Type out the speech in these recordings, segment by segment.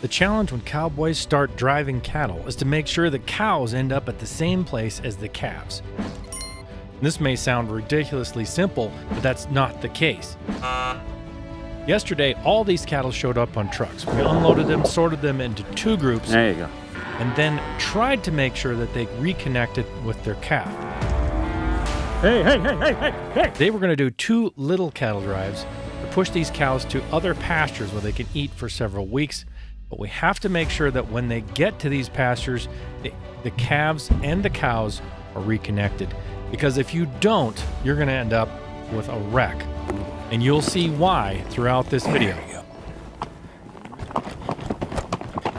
The challenge when cowboys start driving cattle is to make sure the cows end up at the same place as the calves. This may sound ridiculously simple, but that's not the case. Yesterday, all these cattle showed up on trucks. We unloaded them, sorted them into two groups, There you go. and then tried to make sure that they reconnected with their calf. Hey. Today we're going to do two little cattle drives to push these cows to other pastures where they can eat for several weeks. But we have to make sure that when they get to these pastures, the calves and the cows are reconnected. Because if you don't, you're going to end up with a wreck. And you'll see why throughout this video.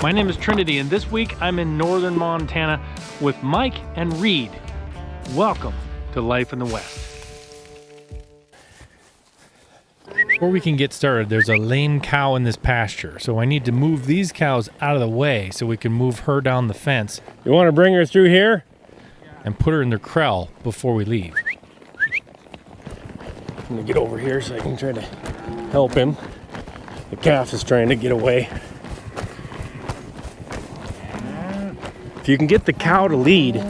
My name is Trinity, and this week I'm in northern Montana with Mike and Reed. Welcome to Life in the West. Before we can get started, there's a lame cow in this pasture, so I need to move these cows out of the way so we can move her down the fence. You want to bring her through here? And put her in their corral before we leave. I'm gonna get over here so I can try to help him. The calf is trying to get away. If you can get the cow to lead,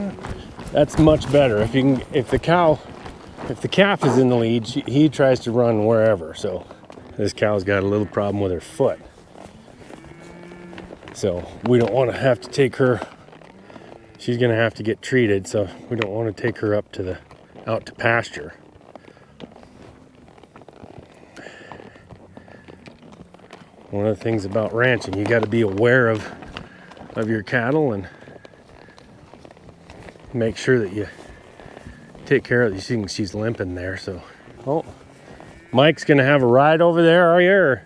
that's much better. If the calf is in the lead, he tries to run wherever. So this cow's got a little problem with her foot. So we don't want to have to take her. She's gonna have to get treated, so we don't want to take her up to out to pasture. One of the things about ranching, you got to be aware of your cattle and make sure that you take care of. You see, she's limping there. So, oh, Mike's gonna have a ride over there, are you? Or?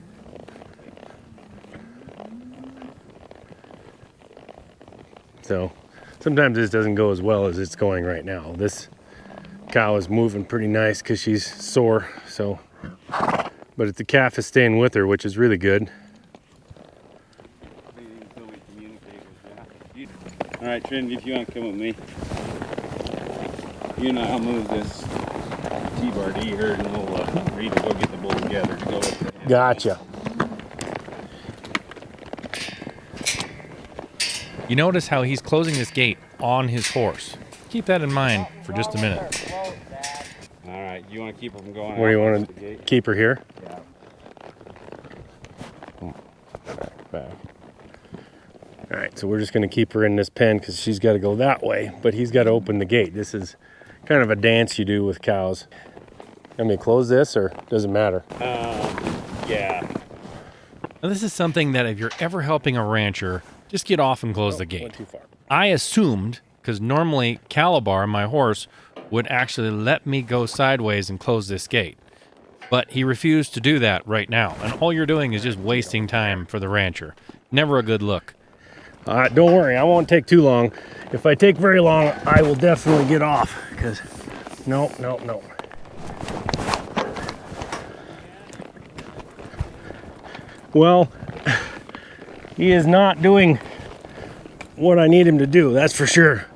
So, sometimes this doesn't go as well as it's going right now. This cow is moving pretty nice because she's sore. So. But the calf is staying with her, which is really good. All right, Trinity, if you want to come with me, you and I'll move this T-bar to herd, and we'll Reed will go get the bull together to go with it. Gotcha. You notice how he's closing this gate on his horse. Keep that in mind for just a minute. All right, you want to keep her from going Where do you out want the to gate? keep her here? Yeah. Back. All right, so we're just going to keep her in this pen because she's got to go that way, but he's got to open the gate. This is kind of a dance you do with cows. Want me to close this, or does it matter? Yeah. Now, this is something that if you're ever helping a rancher, just get off and close the gate. Went too far. I assumed, because normally Calabar, my horse, would actually let me go sideways and close this gate. But he refused to do that right now, and all you're doing is just wasting time for the rancher. Never a good look. Don't worry, I won't take too long. If I take very long, I will definitely get off, because no. Well, he is not doing what I need him to do, that's for sure.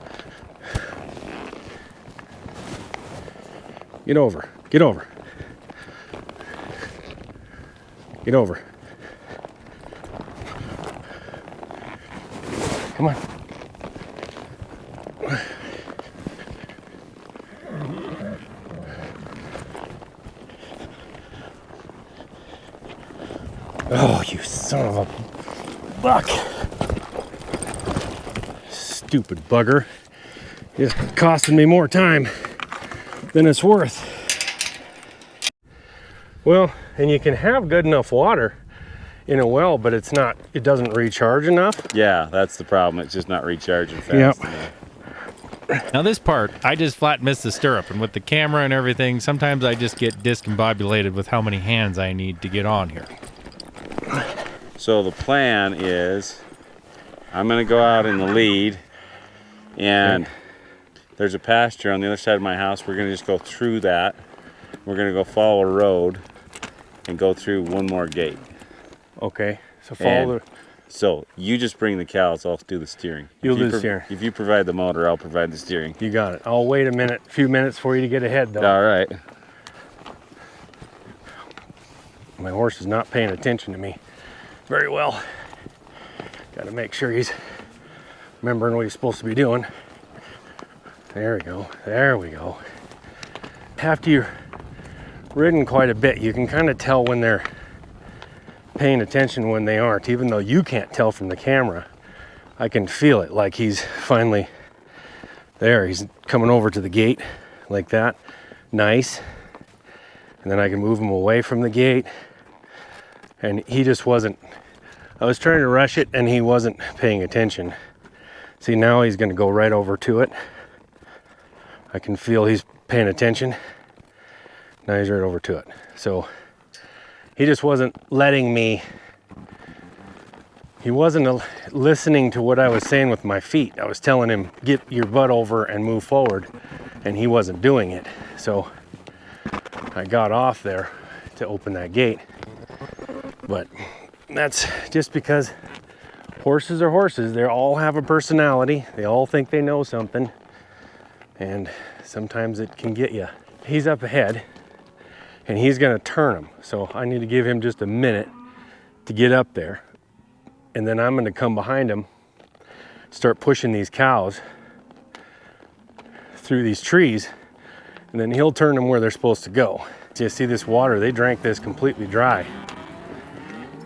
Get over. Get over. Come on. Oh, you son of a buck. Stupid bugger. It's costing me more time than it's worth. Well, and you can have good enough water in a well, but it doesn't recharge enough. Yeah, that's the problem. It's just not recharging fast enough. Now this part, I just flat missed the stirrup, and with the camera and everything, sometimes I just get discombobulated with how many hands I need to get on here. So the plan is, I'm going to go out in the lead, and there's a pasture on the other side of my house. We're going to just go through that. We're going to go follow a road and go through one more gate. Okay, so follow the... So you just bring the cows, I'll do the steering. You'll do the steering. If you provide the motor, I'll provide the steering. You got it. I'll wait a few minutes for you to get ahead though. All right. My horse is not paying attention to me very well. Got to make sure he's remembering what he's supposed to be doing. There we go. There we go. After you've ridden quite a bit, you can kind of tell when they're paying attention, when they aren't. Even though you can't tell from the camera, I can feel it. Like he's finally there. He's coming over to the gate like that. Nice. And then I can move him away from the gate. And he just wasn't. I was trying to rush it and he wasn't paying attention. See, now he's going to go right over to it. I can feel he's paying attention. Now he's right over to it. So he just wasn't letting me, he wasn't listening to what I was saying with my feet. I was telling him, get your butt over and move forward, and he wasn't doing it. So I got off there to open that gate. But that's just because horses are horses. They all have a personality. They all think they know something. And sometimes it can get you. He's up ahead and he's gonna turn him. So I need to give him just a minute to get up there. And then I'm gonna come behind him, start pushing these cows through these trees, and then he'll turn them where they're supposed to go. So you see this water, they drank this completely dry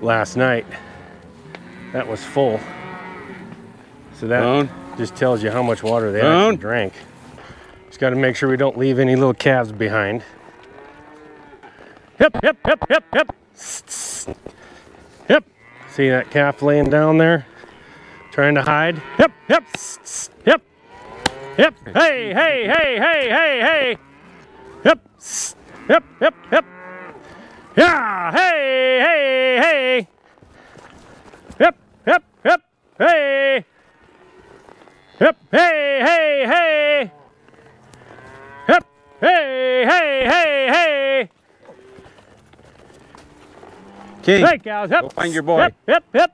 last night. That was full. So that just tells you how much water they actually drank. Just got to make sure we don't leave any little calves behind. Hip, hip, hip, hip, hip. Hip. See that calf laying down there, trying to hide? Hip, hip, hip, hip. Hey, hey, hey, hey, hey, hey. Hip, hip, hip, hip. Yeah, hey, hey, hey. Hip, hip, hip, hey. Hip, hey, hey, hey. Hip, hey, hey, hey, hey. Okay. Hey, cows, hip. Go find your boy. Hip, hip, hip.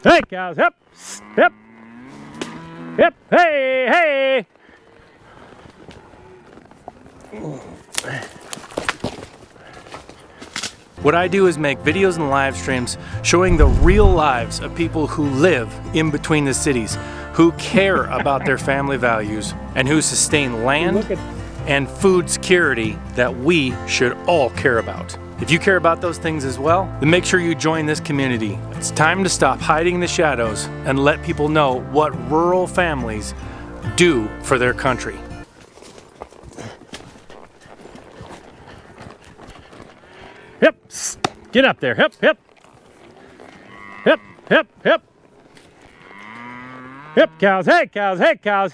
Hey, cows, hip, hip. Hip, hey, hey. What I do is make videos and live streams showing the real lives of people who live in between the cities, who care about their family values, and who sustain land and food security that we should all care about. If you care about those things as well, then make sure you join this community. It's time to stop hiding in the shadows and let people know what rural families do for their country. Hip, get up there, hip, hip. Hip, hip, hip. Hip, cows, hey, cows, hey, cows.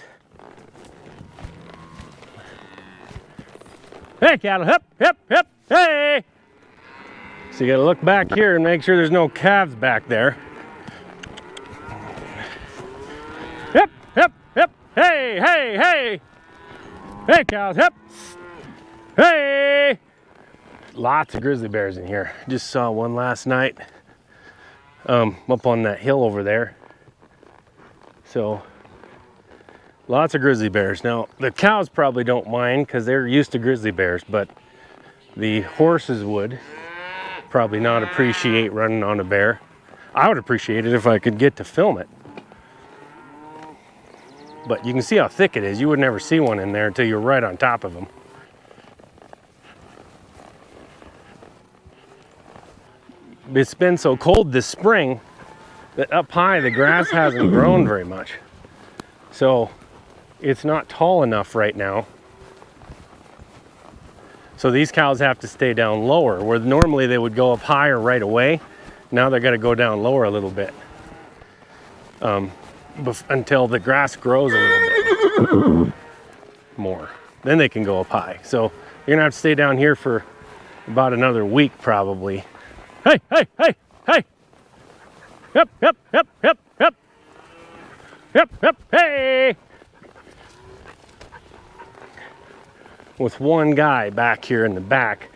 Hey, cattle, hip, hip, hip, hey. So you gotta look back here and make sure there's no calves back there. Hip, hip, hip, hey, hey, hey. Hey, cows, hip. Hey. Lots of grizzly bears in here. Just saw one last night up on that hill over there. So lots of grizzly bears. Now the cows probably don't mind because they're used to grizzly bears, but the horses would probably not appreciate running on a bear. I would appreciate it if I could get to film it. But you can see how thick it is. You would never see one in there until you're right on top of them. It's been so cold this spring that up high the grass hasn't grown very much. So it's not tall enough right now. So these cows have to stay down lower, where normally they would go up higher right away. Now they're gonna go down lower a little bit until the grass grows a little bit more. Then they can go up high. So you're gonna have to stay down here for about another week probably. Hey, hey, hey, hey. Hip, hip, hip, hip, hip. Hip, hip, hey. With one guy back here in the back,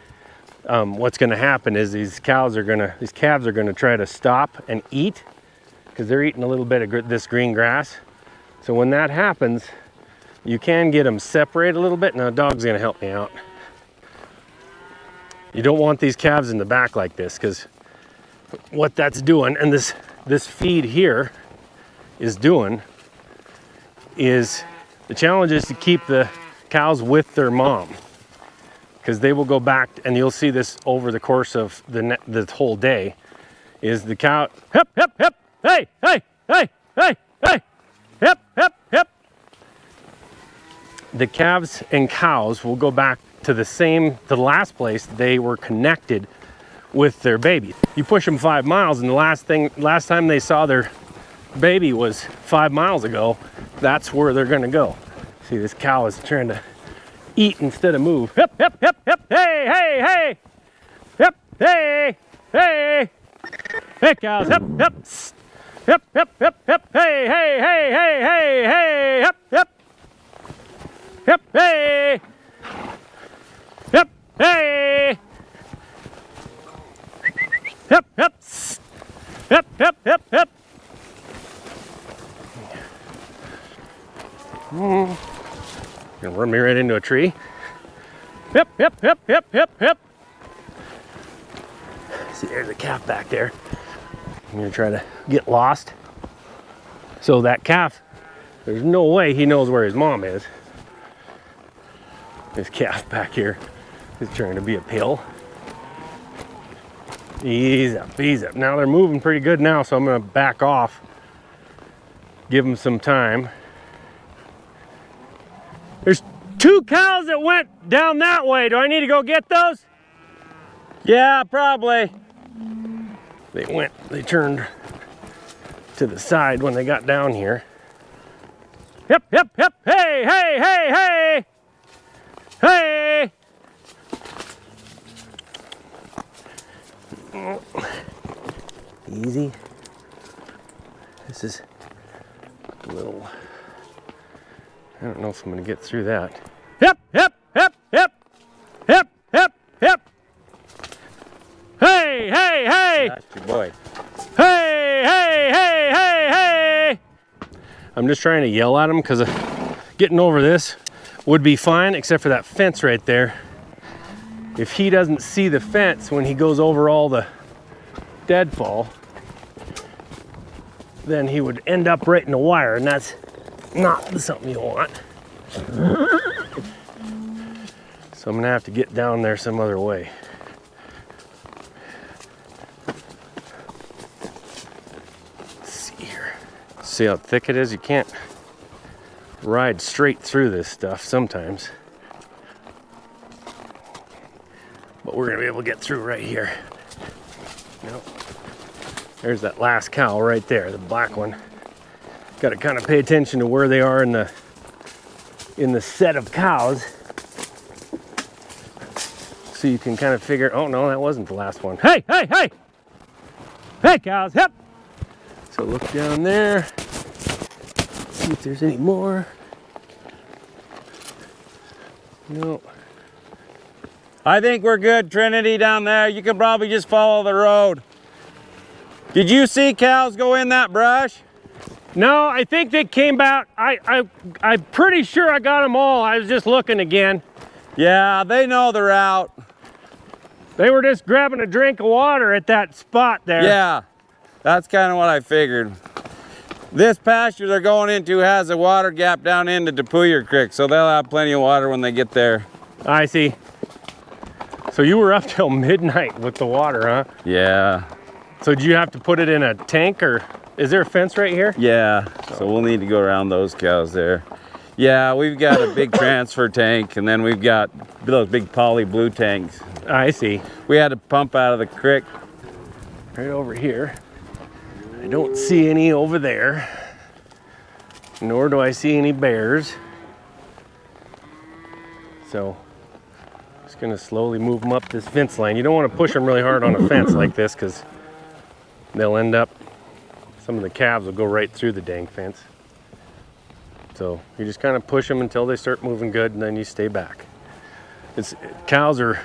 what's gonna happen is these calves are gonna try to stop and eat because they're eating a little bit of this green grass. So when that happens, you can get them separated a little bit. Now the dog's gonna help me out. You don't want these calves in the back like this because what that's doing, and this this feed here is doing is, the challenge is to keep the cows with their mom, because they will go back, and you'll see this over the course of the whole day, is the cow, hip, hip, hip, hey, hey, hey, hey, hey, hip, hip, hip. The calves and cows will go back to the last place they were connected with their baby. You push them 5 miles, and the last time they saw their baby was 5 miles ago. That's where they're gonna go. See, this cow is trying to eat instead of move. Hip, hip, hip, hip, hey, hey, hey, hip, hey, hey, hey, cows, hip, hip, hip, hip, hip, hip, hey, hey, hey, hey, hey, hey, hip, hip, hip, hey, hip, hey, hip, hip, hip, hip, hip, hip. Gonna run me right into a tree. Hip, hip, hip, hip, hip, hip. See, there's a calf back there. I'm gonna try to get lost. So that calf, there's no way he knows where his mom is. This calf back here is trying to be a pill. Ease up, ease up. Now they're moving pretty good now, so I'm gonna back off. Give them some time. There's 2 cows that went down that way. Do I need to go get those? Yeah, probably. They turned to the side when they got down here. Hip, hip, hip, hey, hey, hey, hey, hey. Easy. This is a little, I don't know if I'm gonna get through that. Hip, hip, hip, hip, hip, hip, hip. Hey, hey, hey. That's your boy. Hey, hey, hey, hey, hey. I'm just trying to yell at him because getting over this would be fine, except for that fence right there. If he doesn't see the fence when he goes over all the deadfall, then he would end up right in the wire, and that's not something you want. So I'm gonna have to get down there some other way. Let's see here. See how thick it is? You can't ride straight through this stuff sometimes. But we're gonna be able to get through right here. Nope. There's that last cow right there, the black one. Got to kind of pay attention to where they are in the set of cows, so you can kind of figure. Oh no, that wasn't the last one. Hey, hey, hey, hey, cows, hip. So look down there, see if there's any more. No. I think we're good, Trinity, down there. You can probably just follow the road. Did you see cows go in that brush? No, I think they came back. I'm pretty sure I got them all. I was just looking again. Yeah, they know they're out. They were just grabbing a drink of water at that spot there. Yeah, that's kind of what I figured. This pasture they're going into has a water gap down into Depuyer Creek, so they'll have plenty of water when they get there. I see. So you were up till midnight with the water, huh? Yeah. So did you have to put it in a tank, or is there a fence right here? Yeah, so we'll need to go around those cows there. Yeah, we've got a big transfer tank, and then we've got those big poly blue tanks. I see. We had to pump out of the creek. Right over here. I don't see any over there, nor do I see any bears. So just gonna slowly move them up this fence line. You don't want to push them really hard on a fence like this, because they'll end up, some of the calves will go right through the dang fence. So you just kind of push them until they start moving good, and then you stay back. Cows are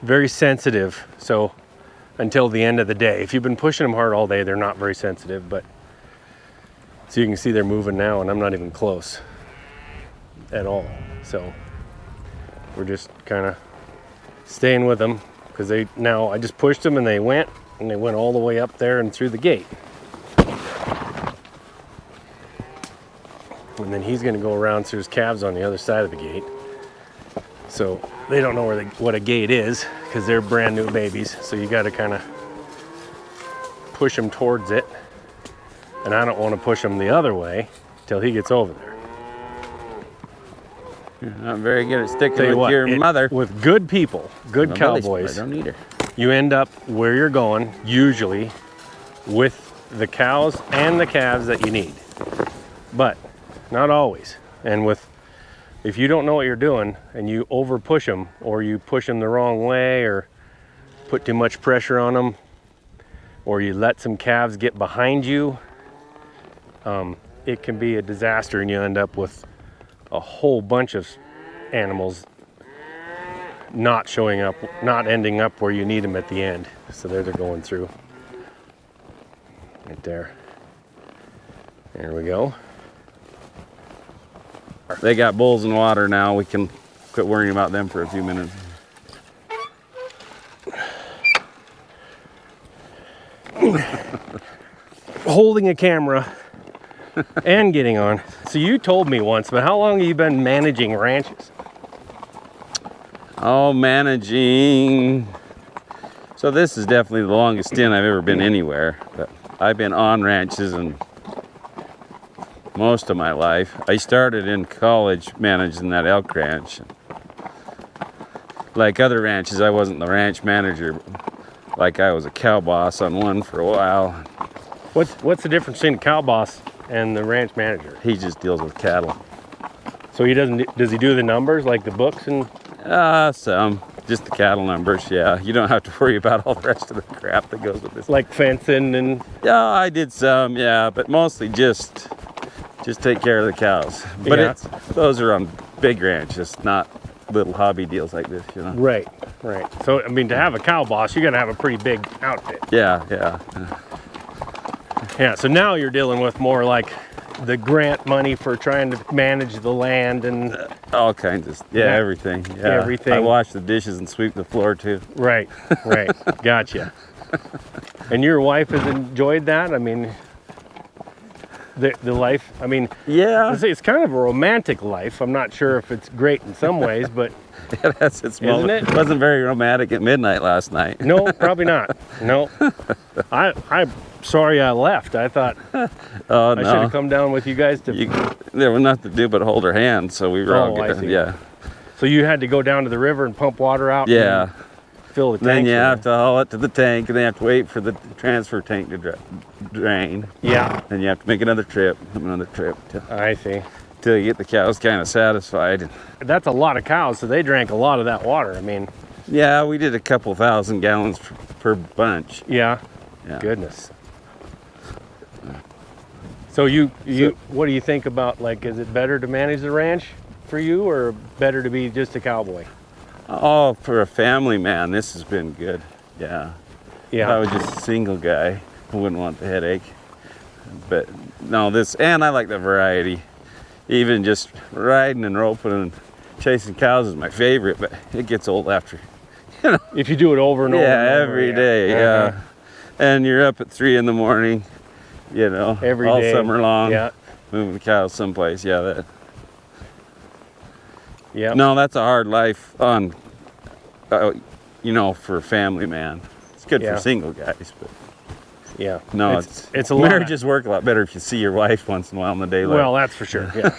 very sensitive, so until the end of the day. If you've been pushing them hard all day, they're not very sensitive, but so you can see they're moving now, and I'm not even close at all. So we're just kind of staying with them, because I just pushed them and they went all the way up there and through the gate. and then he's going to go around to his calves on the other side of the gate. So they don't know what a gate is because they're brand new babies. So you got to kind of push them towards it. And I don't want to push him the other way till he gets over there. You're not very good at sticking Tell you with what, your mother. With good people, good My mother's cowboys, smart, I don't need her. you end up where you're going, usually with the cows and the calves that you need. But not always. And if you don't know what you're doing and you over push them, or you push them the wrong way, or put too much pressure on them, or you let some calves get behind you, it can be a disaster, and you end up with a whole bunch of animals not showing up, not ending up where you need them at the end. So there they're going through. Right there. There we go. They got bulls in water now. We can quit worrying about them for a few minutes. Holding a camera and getting on. So you told me once, but how long have you been managing ranches? Oh, managing. So this is definitely the longest stint I've ever been anywhere. But I've been on ranches and most of my life. I started in college managing that elk ranch. Like other ranches, I wasn't the ranch manager. Like I was a cow boss on one for a while. What's the difference between the cow boss and the ranch manager? He just deals with cattle. So does he do the numbers like the books and? Some. Just the cattle numbers, yeah. You don't have to worry about all the rest of the crap that goes with this. Like fencing and? Yeah, I did some, yeah, but mostly just take care of the cows. But Yeah. those are on big ranches, not little hobby deals like this, you know. Right. So I mean, to have a cow boss, you got to have a pretty big outfit. Yeah. Yeah. So now you're dealing with more like the grant money for trying to manage the land and. All kinds of, everything. Yeah. Everything. I wash the dishes and sweep the floor too. Right. Gotcha. And your wife has enjoyed that? I mean, the life, I mean, Yeah. it's kind of a romantic life. I'm not sure if it's great in some ways, but It has its moment. it? Wasn't very romantic at midnight last night. no, probably not. No. I'm sorry I left. I thought Oh, I should no. have come down with you guys to. There was nothing to do but hold her hand, so we were all I good. see. Yeah. So you had to go down to the river and pump water out? Yeah. And fill the tank? Then you have to haul it to the tank, and then you have to wait for the transfer tank to drain. Yeah, Then you have to make another trip I see. till you get the cows kind of satisfied. That's a lot of cows, so they drank a lot of that water. I mean, Yeah, we did a couple thousand gallons per bunch. yeah. Yeah. Goodness. So what do you think about, like, is it better to manage the ranch for you or better to be just a cowboy? Oh, for a family man, this has been good. Yeah. If I was just a single guy, I wouldn't want the headache. But no, and I like the variety. Even just riding and roping and chasing cows is my favorite, but it gets old after. If you do it over and over. Yeah, and over, every day, yeah. And you're up at 3 in the morning, you know, Every all day. summer long, Yeah. moving the cows someplace. Yeah, Yeah. no, that's a hard life on, for a family man. It's good Yeah. for single guys, but Yeah. no, it's a lot. marriages work a lot better if you see your wife once in a while in the daylight. Well, that's for sure. Yeah.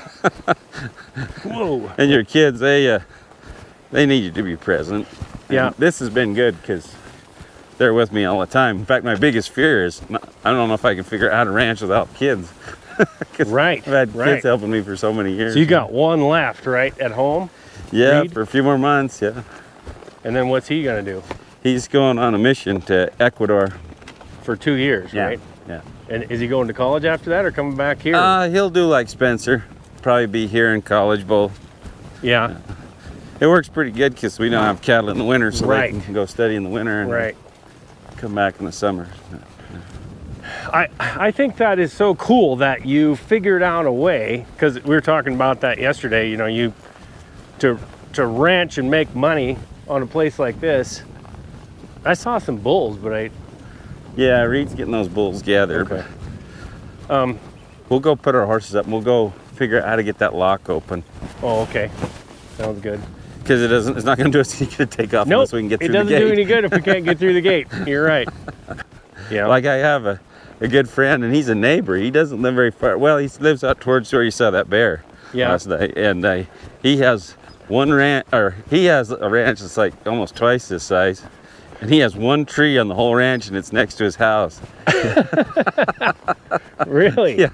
Whoa. And your kids, they need you to be present. Yeah. And this has been good because they're with me all the time. In fact, my biggest fear is I don't know if I can figure out how to ranch without kids. 'Cause Right. I've had right. kids helping me for so many years. So you got one left, right, at home? Yeah, Reed? for a few more months. Yeah, And then what's he going to do? he's going on a mission to Ecuador. For 2 years, Yeah, right? yeah. And is he going to college after that or coming back here? He'll do like Spencer. Probably be here in college both. yeah. It works pretty good because we don't have cattle in the winter, so Right. they can go study in the winter and Right. come back in the summer. I think that is so cool that you figured out a way, because we were talking about that yesterday, you know, to ranch and make money on a place like this. I saw some bulls, but Yeah, Reed's getting those bulls gathered. Okay. We'll go put our horses up and we'll go figure out how to get that lock open. Oh, okay. Sounds good. Because it's not going to do us any good to take off Nope, unless we can get it through the doesn't gate. do any good if we can't get through the gate. You're right. Yeah. Like I have a good friend, and he's a neighbor. He doesn't live very far. Well, he lives out towards where you saw that bear last night. And he has he has a ranch that's like almost twice this size. And he has one tree on the whole ranch, and it's next to his house. Really? Yeah,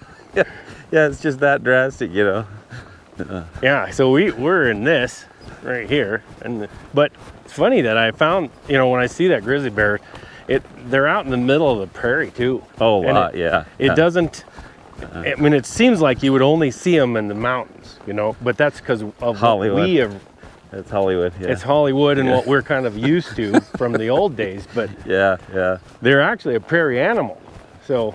it's just that drastic, you know. Yeah, so we're in this right here, but it's funny that I found, you know, when I see that grizzly bear, they're out in the middle of the prairie too. Oh, And wow, yeah. It doesn't. I mean, it seems like you would only see them in the mountains, you know, but that's because of Hollywood. what we have. It's Hollywood. Yeah. It's Hollywood and what we're kind of used to from the old days, but yeah. they're actually a prairie animal. So,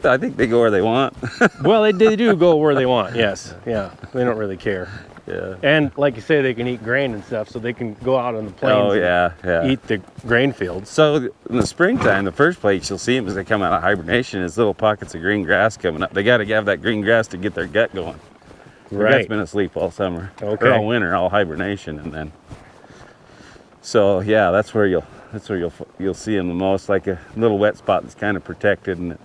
I think they go where they want. well, they do go where they want. Yes, yeah, they don't really care. Yeah. And like you say, they can eat grain and stuff, so they can go out on the plains. Oh, yeah. Eat the grain fields. So in the springtime, the first place you'll see them as they come out of hibernation is little pockets of green grass coming up. They got to have that green grass to get their gut going. Their gut's been asleep all summer, Okay. or all winter, all hibernation, and then. So yeah, that's where you'll see them the most, like a little wet spot that's kind of protected and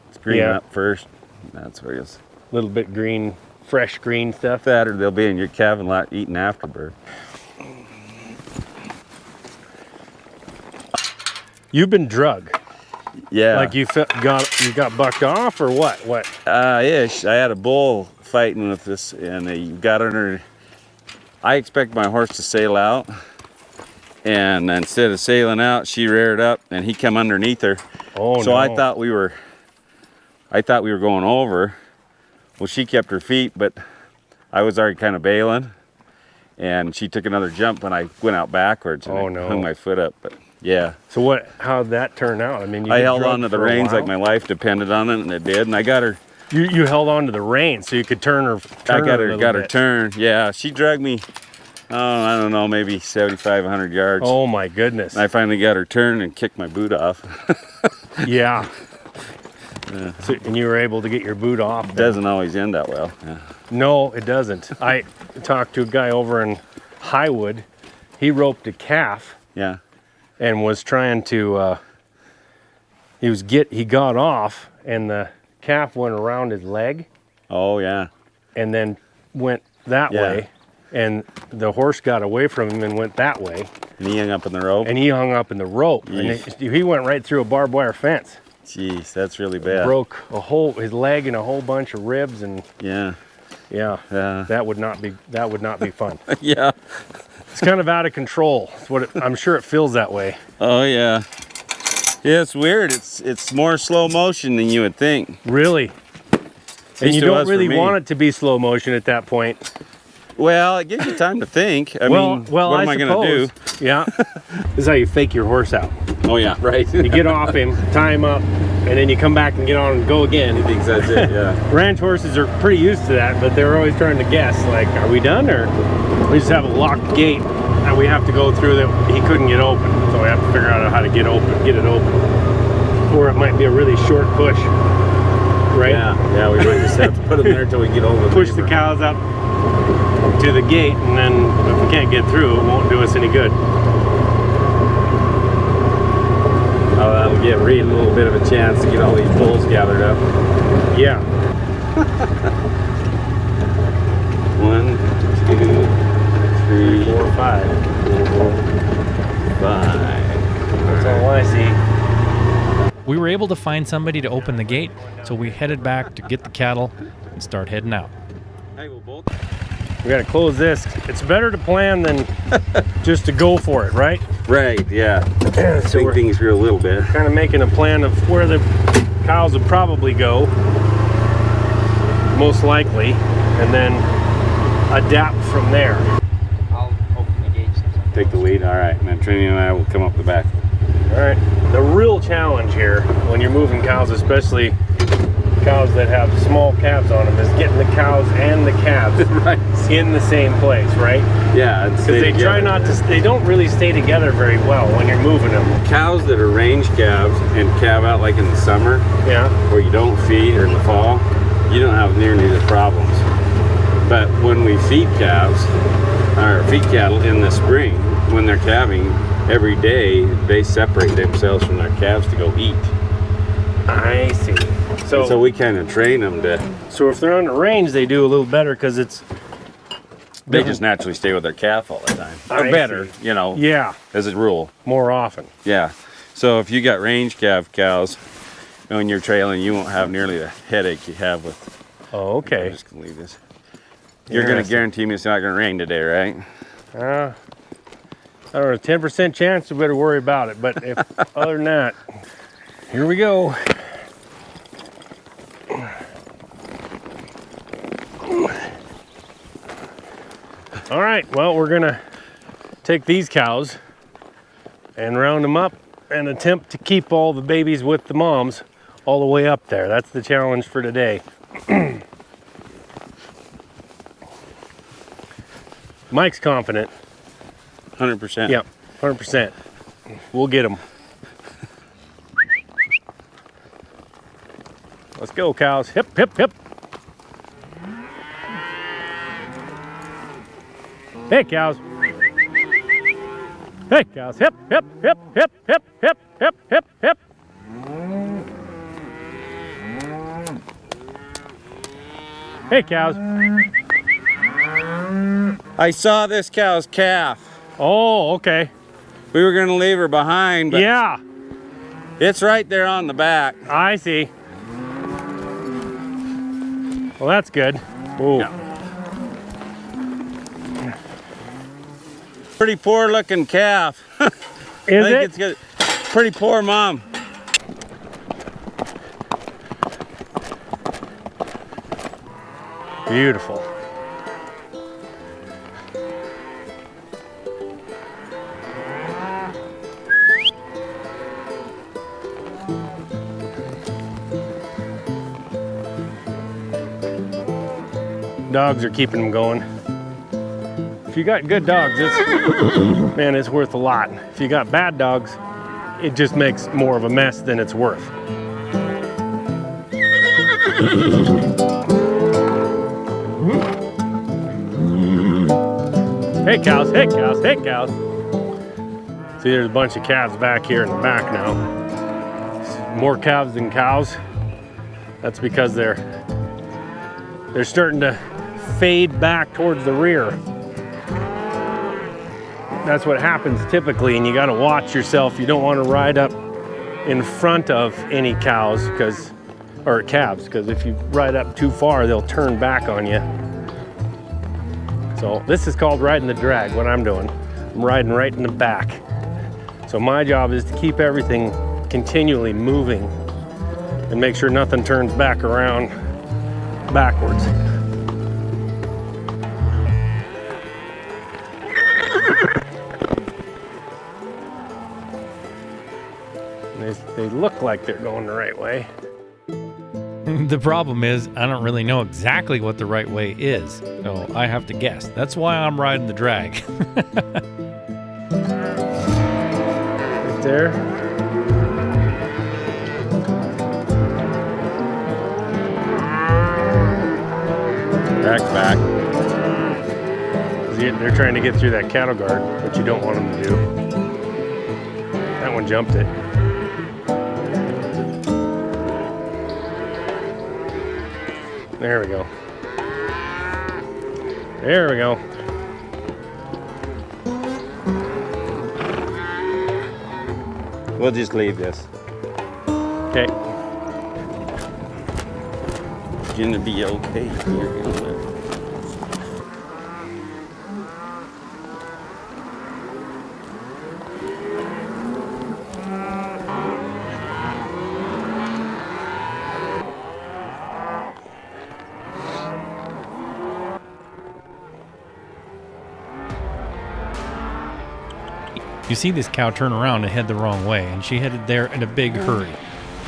it's green Yeah. up first. That's where you'll. A little bit green, fresh green stuff. That, or they'll be in your cabin lot eating afterbird. You've been drug. Yeah. Like you got bucked off or what? What? Ish. I had a bull fighting with this, and he got under. I expect my horse to sail out, and instead of sailing out, she reared up, and he come underneath her. Oh So no. I thought we were going over. Well, she kept her feet, but I was already kind of bailing, and she took another jump, and I went out backwards, and Oh, I no. hung my foot up. But yeah, So what? How'd that turn out? I mean, I get held drugged on to the for a reins like while? my life depended on it, and it did. And I got her. You held on to the reins so you could turn her. I got a her little bit. turned. Yeah, she dragged me. Oh, I don't know, maybe 7,500 yards. Oh my goodness. And I finally got her turned and kicked my boot off. Yeah. So, and you were able to get your boot off. then? Doesn't always end that well. Yeah. No, it doesn't. I talked to a guy over in Highwood. He roped a calf Yeah. and was trying to. He got off, and the calf went around his leg, Oh yeah. and then went that Yeah. way, and the horse got away from him and went that way, And he hung up in the rope. and he hung up in the rope, and Yeesh. he went right through a barbed wire fence. Jeez, that's really bad. Broke his leg and a whole bunch of ribs, and Yeah. yeah, Yeah. that would not be fun. Yeah. It's kind of out of control. It's I'm sure it feels that way. Oh yeah. Yeah, it's weird. It's more slow motion than you would think. Really. At And least you it don't was for really me. want it to be slow motion at that point. Well, it gives you time to think. I mean, what am I gonna do? Yeah. This is how you fake your horse out. Oh yeah, right. You get off him, tie him up, and then you come back and get on and go again. He thinks that's it. Yeah. Ranch horses are pretty used to that, but they're always trying to guess, like, are we done, or we just have a locked gate that we have to go through that he couldn't get open. So we have to figure out how to get it open. Or it might be a really short push, right? Yeah. We might just have to put him there until we get over. Push the cows up to the gate, and then if we can't get through, it won't do us any good. Oh, that'll give Reed a little bit of a chance to get all these bulls gathered up. Yeah. 1, 2, 3, 4 or 5. 5. That's all I see. We were able to find somebody to open the gate, so we headed back to get the cattle and start heading out. Hey, we'll bolt. We got to close this. It's better to plan than just to go for it, right? Right. Yeah. So Think we're things through a little bit. kind of making a plan of where the cows would probably go, most likely, and then adapt from there. I'll open the gates. Take the lead. All right, and then Trini and I will come up the back. All right. The real challenge here, when you're moving cows, especially cows that have small calves on them, is getting the cows and the calves Right. in the same place, right? Yeah. Because they try not to. They don't really stay together very well when you're moving them. Cows that are range calves and calve out like in the summer, Yeah. where you don't feed, or in the fall, you don't have nearly the problems. But when we feed calves, or feed cattle in the spring, when they're calving, every day they separate themselves from their calves to go eat. I see. So we kind of train them to. So if they're on the range, they do a little better because it's. They just naturally stay with their calf all the time. Or I better, see. you know, Yeah, as a rule. more often. Yeah. So if you got range calf cows, when you're trailing, you won't have nearly the headache you have with. Oh, I'm okay. just gonna leave this. You're gonna Interesting. guarantee me it's not gonna rain today, right? I don't know, 10% chance, you better worry about it. But if other than that, here we go. All right, well, we're gonna take these cows and round them up and attempt to keep all the babies with the moms all the way up there. That's the challenge for today. Mike's confident. 100%. Yep, 100%. We'll get them. Let's go, cows. Hip, hip, hip. Hey, cows. Hey, cows. Hip, hip, hip, hip, hip, hip, hip, hip, hip. Hey, cows. I saw this cow's calf. Oh, okay. We were gonna leave her behind, but Yeah, it's right there on the back. I see. Well, that's good. Ooh. Yeah. Pretty poor looking calf. I Is think it? it's good. Pretty poor mom. Beautiful. Dogs are keeping them going. If you got good dogs, man, it's worth a lot. If you got bad dogs, it just makes more of a mess than it's worth. Hey cows, hey cows, hey cows. See, there's a bunch of calves back here in the back now. More calves than cows. That's because they're starting to fade back towards the rear. That's what happens typically, and you got to watch yourself. You don't want to ride up in front of any cows or calves, because if you ride up too far, they'll turn back on you. So this is called riding the drag, what I'm doing. I'm riding right in the back. So my job is to keep everything continually moving and make sure nothing turns back around backwards. They look like they're going the right way. The problem is, I don't really know exactly what the right way is, so I have to guess. That's why I'm riding the drag. Right there. Back. See, they're trying to get through that cattle guard, which you don't want them to do. That one jumped it. There we go. There we go. We'll just leave this. Okay. It's gonna be okay. You're gonna live. You see this cow turn around and head the wrong way, and she headed there in a big hurry.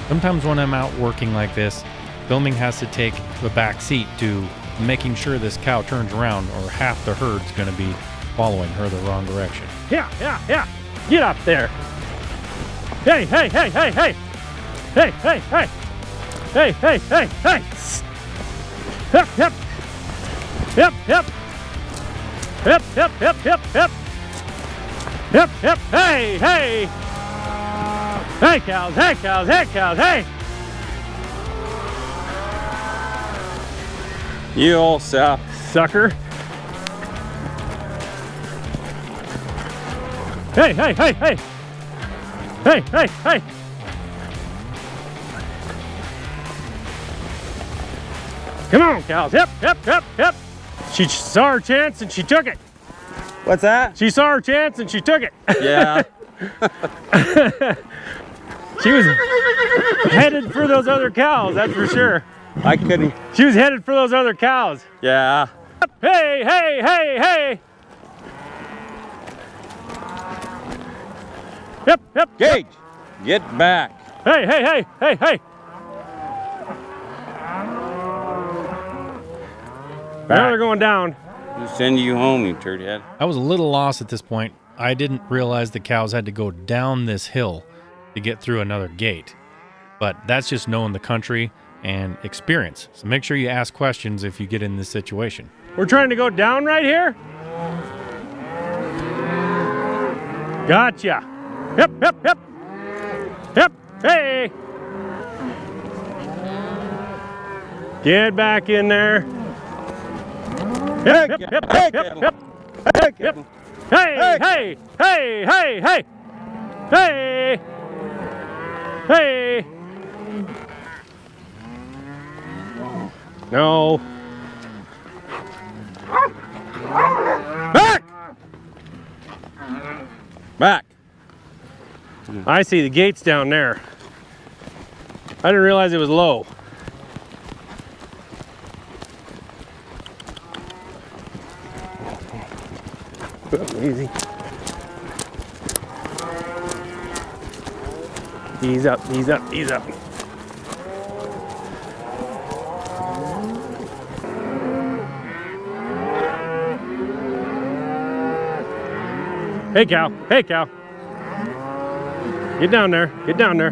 Sometimes when I'm out working like this, filming has to take the back seat to making sure this cow turns around, or half the herd's going to be following her the wrong direction. Yeah. Get up there. Hey. Hey. Hey. Hip. Hip, hip. Hip, hip, hip, hip, hip. Hip, hip, hey, hey. Hey, cows, hey, cows, hey, cows, hey. You old sap. Sucker. Hey, hey, hey, hey. Hey, hey, hey. Come on, cows. Hip, hip, hip, hip. She saw her chance and she took it. What's that? She saw her chance and she took it. Yeah. She was headed for those other cows, that's for sure. I couldn't. She was headed for those other cows. Yeah. Hey, hey, hey, hey. Hip, hip. Gage, get back. Hey, hey, hey, hey, hey. Now they're going down. We'll send you home, you turd head. I was a little lost at this point. I didn't realize the cows had to go down this hill to get through another gate. But that's just knowing the country and experience. So make sure you ask questions if you get in this situation. We're trying to go down right here? Gotcha. Hip, hip, hip. Hip, hey. Get back in there. Hip, hip, hip, hip, hip, hip. Hip. Hey, hey, hey, hey, hey. Hey. Hey. No. Back! Back. I see the gates down there. I didn't realize it was low. Easy. Ease up, ease up, ease up. Hey cow, hey cow. Get down there, get down there.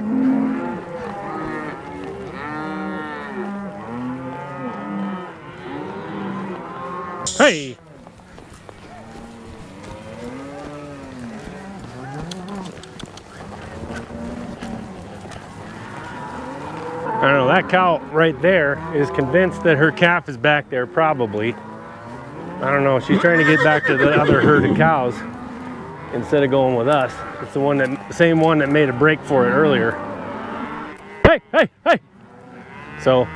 Hey. I don't know, that cow right there is convinced that her calf is back there probably. I don't know, she's trying to get back to the other herd of cows instead of going with us. It's the same one that made a break for it earlier. Hey, hey, hey! So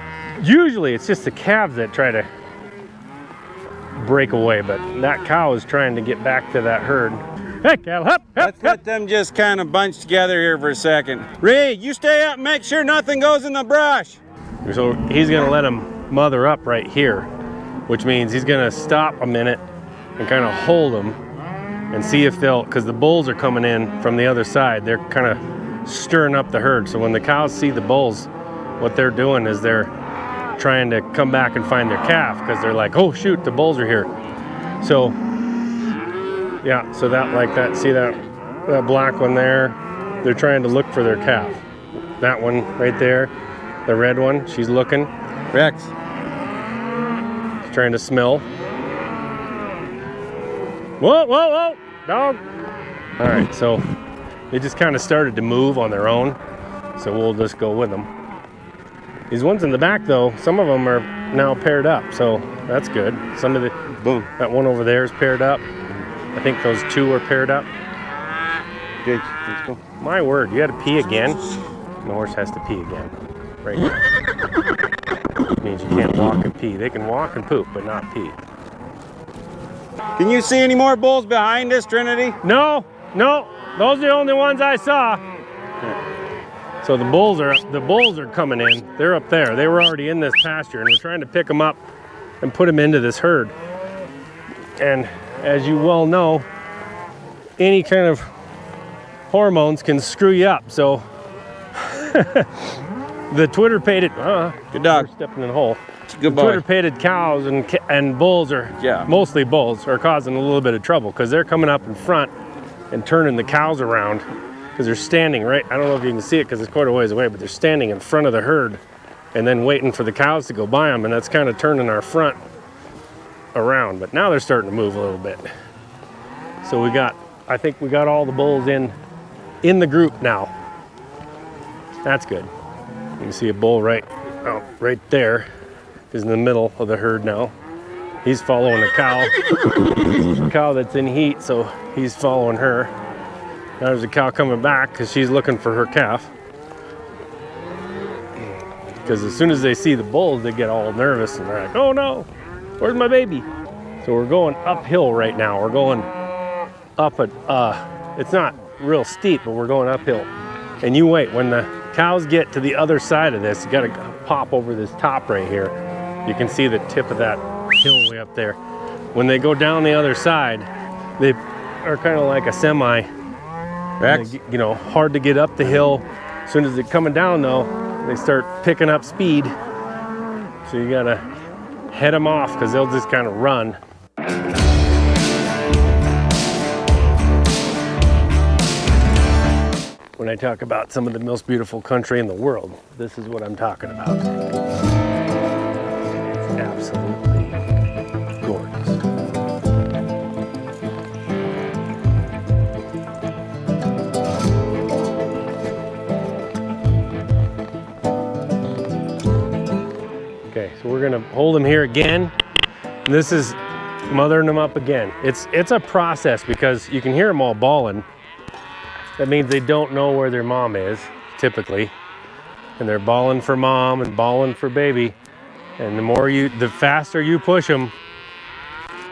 usually it's just the calves that try to break away, but that cow is trying to get back to that herd. Hey, cattle, hip, hip, Let's let them just kind of bunch together here for a second. Reed, you stay up and make sure nothing goes in the brush. So he's gonna let them mother up right here, which means he's gonna stop a minute and kind of hold them and see if they'll, because the bulls are coming in from the other side. They're kind of stirring up the herd. So when the cows see the bulls, what they're doing is they're trying to come back and find their calf because they're like, oh shoot, the bulls are here. So yeah, so that, like that, see that black one there? They're trying to look for their calf. That one right there, the red one, she's looking. Rex. She's trying to smell. Whoa, whoa, whoa, dog. All right, so they just kind of started to move on their own. So we'll just go with them. These ones in the back though, some of them are now paired up, so that's good. Some of the, Boom. that one over there is paired up. I think those two are paired up. Good. Let's go. My word, you had to pee again? The horse has to pee again. Right here. It means you can't walk and pee. They can walk and poop, but not pee. Can you see any more bulls behind us, Trinity? No, no, those are the only ones I saw. So the bulls are coming in. They're up there. They were already in this pasture, and we're trying to pick them up and put them into this herd. And as you well know, any kind of hormones can screw you up. So the Twitter-pated, Good dog. we're stepping in the hole. Good The boy. Twitter-pated cows and bulls are, Yeah. mostly bulls, are causing a little bit of trouble because they're coming up in front and turning the cows around because they're standing right, I don't know if you can see it because it's quite a ways away, but they're standing in front of the herd and then waiting for the cows to go by them, and that's kind of turning our front around, but now they're starting to move a little bit. So I think we got all the bulls in the group now. That's good. You can see a bull right there is in the middle of the herd now. He's following a cow. There's a cow that's in heat, so he's following her. Now there's a cow coming back because she's looking for her calf. Because as soon as they see the bulls, they get all nervous and they're like, oh no, where's my baby? So we're going uphill right now. We're going up it's not real steep, but we're going uphill. And you wait, when the cows get to the other side of this, you gotta pop over this top right here. You can see the tip of that hill way up there. When they go down the other side, they are kind of like a semi. You know, hard to get up the hill. As soon as they're coming down though, they start picking up speed. So you gotta head them off because they'll just kind of run. When I talk about some of the most beautiful country in the world, this is what I'm talking about. It's absolutely gorgeous. Okay, so we're gonna hold them here again. And this is mothering them up again. It's a process because you can hear them all bawling. That means they don't know where their mom is, typically. And they're bawling for mom and bawling for baby. And the faster you push them,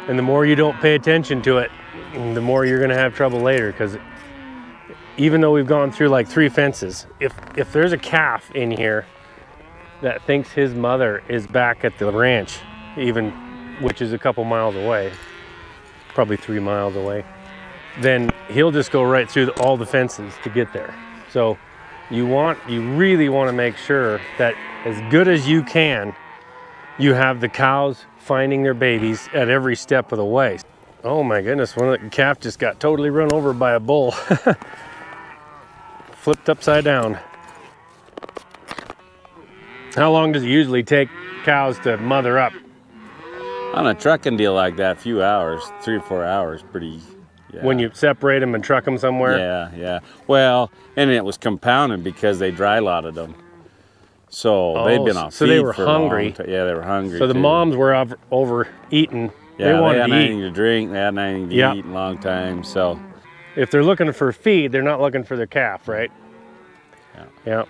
and the more you don't pay attention to it, the more you're gonna have trouble later. Because even though we've gone through like 3 fences, if there's a calf in here that thinks his mother is back at the ranch, which is a couple miles away, probably 3 miles away, then he'll just go right through all the fences to get there. So you really want to make sure that as good as you can, you have the cows finding their babies at every step of the way. Oh my goodness, one of the calf just got totally run over by a bull. Flipped upside down. How long does it usually take cows to mother up? On a trucking deal like that, a few hours, 3 or 4 hours, pretty. Yeah. When you separate them and truck them somewhere? Yeah. Well, and it was compounded because they dry lotted them. So they'd been off feed they were for hungry. Yeah, they were hungry. So the too. moms were overeating. Yeah, they wanted had to nothing eat. to drink. They had nothing to eat in a long time. So if they're looking for feed, they're not looking for their calf, right? Yeah.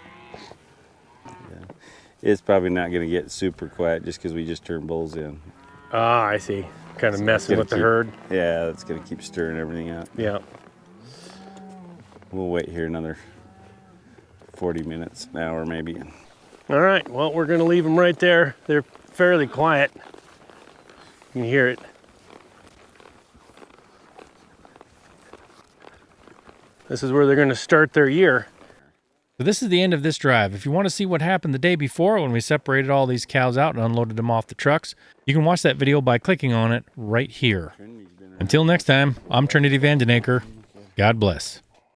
It's probably not going to get super quiet just because we just turned bulls in. Ah, I see. Kind of messing with the herd. Yeah, that's going to keep stirring everything up. Yeah. We'll wait here another 40 minutes, an hour maybe. All right, well, we're going to leave them right there. They're fairly quiet. You can hear it. This is where they're going to start their year. So this is the end of this drive. If you want to see what happened the day before when we separated all these cows out and unloaded them off the trucks, you can watch that video by clicking on it right here. Until next time, I'm Trinity Vandenaker. God bless.